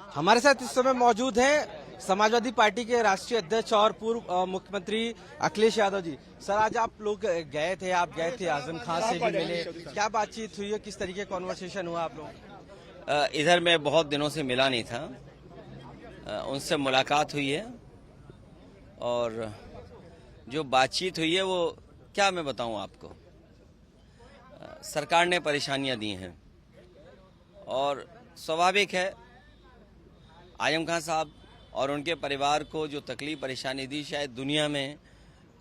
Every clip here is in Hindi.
हमारे साथ इस समय मौजूद हैं समाजवादी पार्टी के राष्ट्रीय अध्यक्ष और पूर्व मुख्यमंत्री अखिलेश यादव जी। सर, आज आप लोग गए थे आजम खान से भी मिले, क्या बातचीत हुई है, किस तरीके कॉन्वर्सेशन हुआ आप लोग? इधर मैं बहुत दिनों से मिला नहीं था, उनसे मुलाकात हुई है और जो बातचीत हुई है वो क्या मैं बताऊं आपको। सरकार ने परेशानियां दी हैं और स्वाभाविक है आजम खान साहब और उनके परिवार को जो तकलीफ परेशानी दी, शायद दुनिया में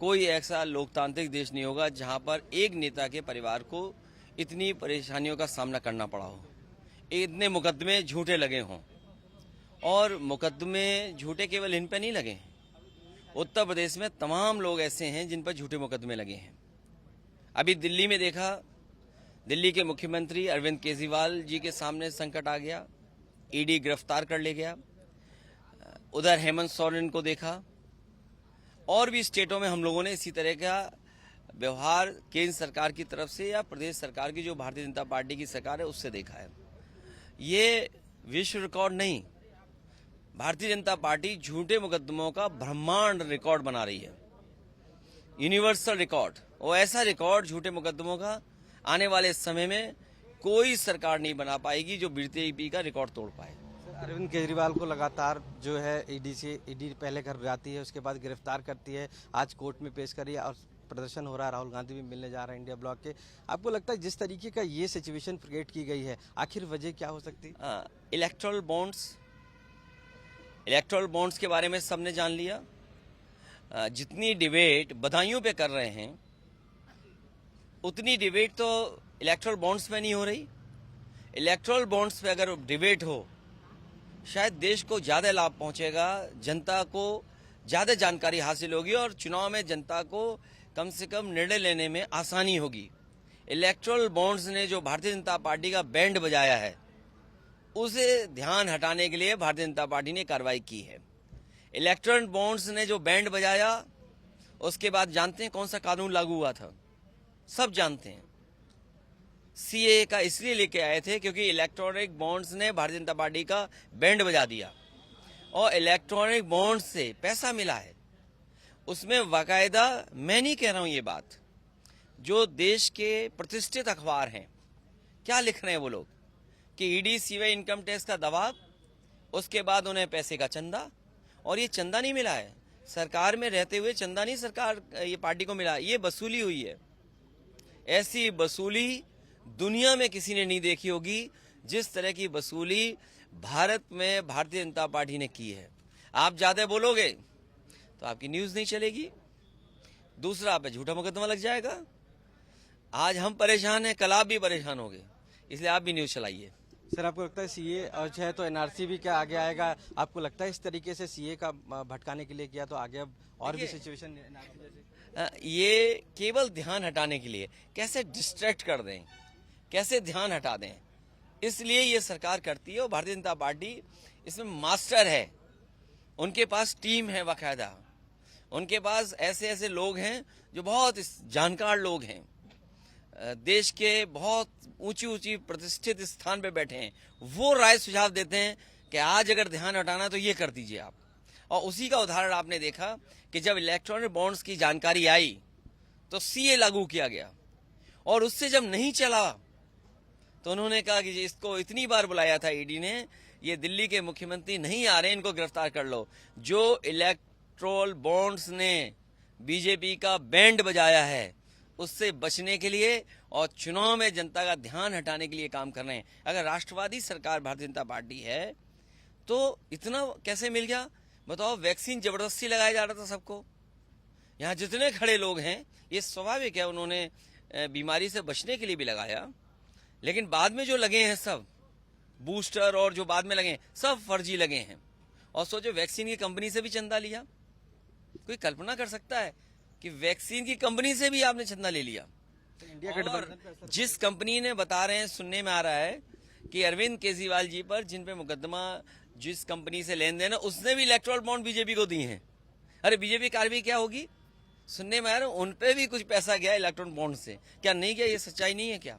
कोई ऐसा लोकतांत्रिक देश नहीं होगा जहां पर एक नेता के परिवार को इतनी परेशानियों का सामना करना पड़ा हो, इतने मुकदमे झूठे लगे हों। और मुकदमे झूठे केवल इन पे नहीं लगे हैं, उत्तर प्रदेश में तमाम लोग ऐसे हैं जिन पर झूठे मुकदमे लगे हैं। अभी दिल्ली में देखा, दिल्ली के मुख्यमंत्री अरविंद केजरीवाल जी के सामने संकट आ गया, ईडी गिरफ्तार कर ले गया। उधर हेमंत सोरेन को देखा और भी स्टेटों में हम लोगों ने इसी तरह का व्यवहार केंद्र सरकार की तरफ से या प्रदेश सरकार की जो भारतीय जनता पार्टी की सरकार है उससे देखा है। ये विश्व रिकॉर्ड नहीं, भारतीय जनता पार्टी झूठे मुकदमों का ब्रह्मांड रिकॉर्ड बना रही है, यूनिवर्सल रिकॉर्ड। और ऐसा रिकॉर्ड झूठे मुकदमों का आने वाले समय में कोई सरकार नहीं बना पाएगी जो बीजेपी का रिकॉर्ड तोड़ पाए। अरविंद केजरीवाल को लगातार जो है ईडी पहले घर जाती है, उसके बाद गिरफ्तार करती है, आज कोर्ट में पेश करी और प्रदर्शन हो रहा है, राहुल गांधी भी मिलने जा रहे हैं इंडिया ब्लॉक के। आपको लगता है जिस तरीके का ये सिचुएशन क्रिएट की गई है, आखिर वजह क्या हो सकती है? इलेक्टोरल बॉन्ड्स के बारे में सबने जान लिया। जितनी डिबेट बधाइयों पे कर रहे हैं उतनी डिबेट तो इलेक्टोरल बॉन्ड्स पे नहीं हो रही। इलेक्टोरल बॉन्ड्स पे अगर डिबेट हो शायद देश को ज्यादा लाभ पहुंचेगा, जनता को ज्यादा जानकारी हासिल होगी और चुनाव में जनता को कम से कम निर्णय लेने में आसानी होगी। इलेक्टोरल बॉन्ड्स ने जो भारतीय जनता पार्टी का बैंड बजाया है उसे ध्यान हटाने के लिए भारतीय जनता पार्टी ने कार्रवाई की है। इलेक्टोरल बॉन्ड्स ने जो बैंड बजाया उसके बाद जानते हैं कौन सा कानून लागू हुआ था? सब जानते हैं। सीए का इसलिए लेके आए थे क्योंकि इलेक्ट्रॉनिक बॉन्ड्स ने भारतीय जनता पार्टी का बैंड बजा दिया और इलेक्ट्रॉनिक बॉन्ड्स से पैसा मिला है। उसमें बाकायदा, मैं नहीं कह रहा हूं ये बात, जो देश के प्रतिष्ठित अखबार हैं क्या लिख रहे हैं वो लोग कि ईडी सीबीआई इनकम टैक्स का दबाव, उसके बाद उन्हें पैसे का चंदा। और ये चंदा नहीं मिला है, सरकार में रहते हुए चंदा नहीं सरकार ये पार्टी को मिला, ये वसूली हुई है। ऐसी वसूली दुनिया में किसी ने नहीं देखी होगी जिस तरह की वसूली भारत में भारतीय जनता पार्टी ने की है। आप ज्यादा बोलोगे तो आपकी न्यूज नहीं चलेगी, दूसरा आप पे झूठा मुकदमा लग जाएगा। आज हम परेशान हैं, कल आप भी परेशान होंगे, इसलिए आप भी न्यूज चलाइए। सर, आपको लगता है सीए और चाहे तो एनआरसी भी क्या आगे आएगा? आपको लगता है इस तरीके से सीए का भटकाने के लिए किया तो आगे अब और भी सिचुएशन एनआरसी जैसे? ये केवल ध्यान हटाने के लिए, कैसे डिस्ट्रैक्ट कर दें, कैसे ध्यान हटा दें, इसलिए ये सरकार करती है। और भारतीय जनता पार्टी इसमें मास्टर है, उनके पास टीम है बाकायदा, उनके पास ऐसे ऐसे लोग हैं जो बहुत जानकार लोग हैं, देश के बहुत ऊंची ऊंची प्रतिष्ठित स्थान पे बैठे हैं। वो राय सुझाव देते हैं कि आज अगर ध्यान हटाना तो ये कर दीजिए आप। और उसी का उदाहरण आपने देखा कि जब इलेक्ट्रॉनिक बॉन्ड्स की जानकारी आई तो सीए लागू किया गया और उससे जब नहीं चला तो उन्होंने कहा कि इसको इतनी बार बुलाया था ईडी ने, ये दिल्ली के मुख्यमंत्री नहीं आ रहे, इनको गिरफ्तार कर लो। जो इलेक्ट्रोल बॉन्ड्स ने बीजेपी का बैंड बजाया है उससे बचने के लिए और चुनाव में जनता का ध्यान हटाने के लिए काम कर रहे हैं। अगर राष्ट्रवादी सरकार भारतीय जनता पार्टी है तो इतना कैसे मिल गया बताओ? वैक्सीन जबरदस्ती लगाया जा रहा था सबको। यहाँ जितने खड़े लोग हैं ये स्वाभाविक है, उन्होंने बीमारी से बचने के लिए भी लगाया, लेकिन बाद में जो लगे हैं सब बूस्टर और जो बाद में लगे हैं सब फर्जी लगे हैं। और सोचो वैक्सीन की कंपनी से भी चंदा लिया। कोई कल्पना कर सकता है कि वैक्सीन की कंपनी से भी आपने चंदा ले लिया? और जिस कंपनी ने बता रहे हैं, सुनने में आ रहा है कि अरविंद केजरीवाल जी पर जिन पे मुकदमा, जिस कंपनी से लेन देन है, उसने भी इलेक्ट्रोल बॉन्ड बीजेपी को दिए हैं। अरे बीजेपी कार्रवाई क्या होगी? सुनने में आ रहा है उन पे भी कुछ पैसा गया इलेक्ट्रोल बॉन्ड से, क्या नहीं गया? ये सच्चाई नहीं है क्या?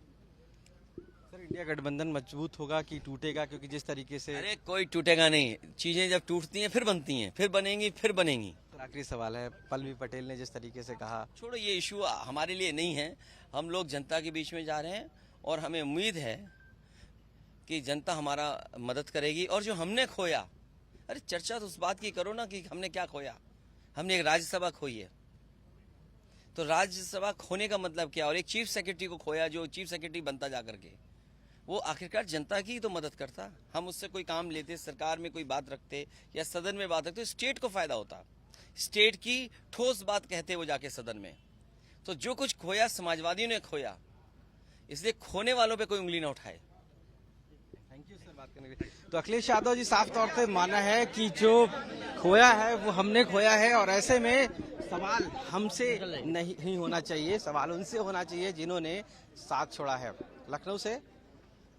सर इंडिया गठबंधन मजबूत होगा कि टूटेगा, क्योंकि जिस तरीके से अरे कोई टूटेगा नहीं, चीजें जब टूटती हैं फिर बनती हैं, फिर बनेंगी, फिर बनेंगी। आखिरी सवाल है, पल्लवी पटेल ने जिस तरीके से कहा, छोड़ो, ये इशू हमारे लिए नहीं है। हम लोग जनता के बीच में जा रहे हैं और हमें उम्मीद है कि जनता हमारा मदद करेगी। और जो हमने खोया, अरे चर्चा तो उस बात की करो ना कि हमने क्या खोया। हमने एक राज्यसभा खोई है, तो राज्यसभा खोने का मतलब क्या, और एक चीफ सेक्रेटरी को खोया जो चीफ सेक्रेटरी बनता जा करके, वो आखिरकार जनता की तो मदद करता। हम उससे कोई काम लेते, सरकार में कोई बात रखते या सदन में बात रखते, स्टेट को फायदा होता, स्टेट की ठोस बात कहते वो जाके सदन में। तो जो कुछ खोया समाजवादियों ने खोया, इसलिए खोने वालों पे कोई उंगली ना उठाए। थैंक यू सर बात करने के लिए। तो अखिलेश यादव जी साफ तौर पे माना है कि जो खोया है वो हमने खोया है, और ऐसे में सवाल हमसे नहीं होना चाहिए, सवाल उनसे होना चाहिए जिन्होंने साथ छोड़ा है। लखनऊ से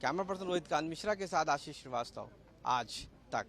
कैमरा पर्सन रोहित कांत मिश्रा के साथ आशीष श्रीवास्तव, आज तक।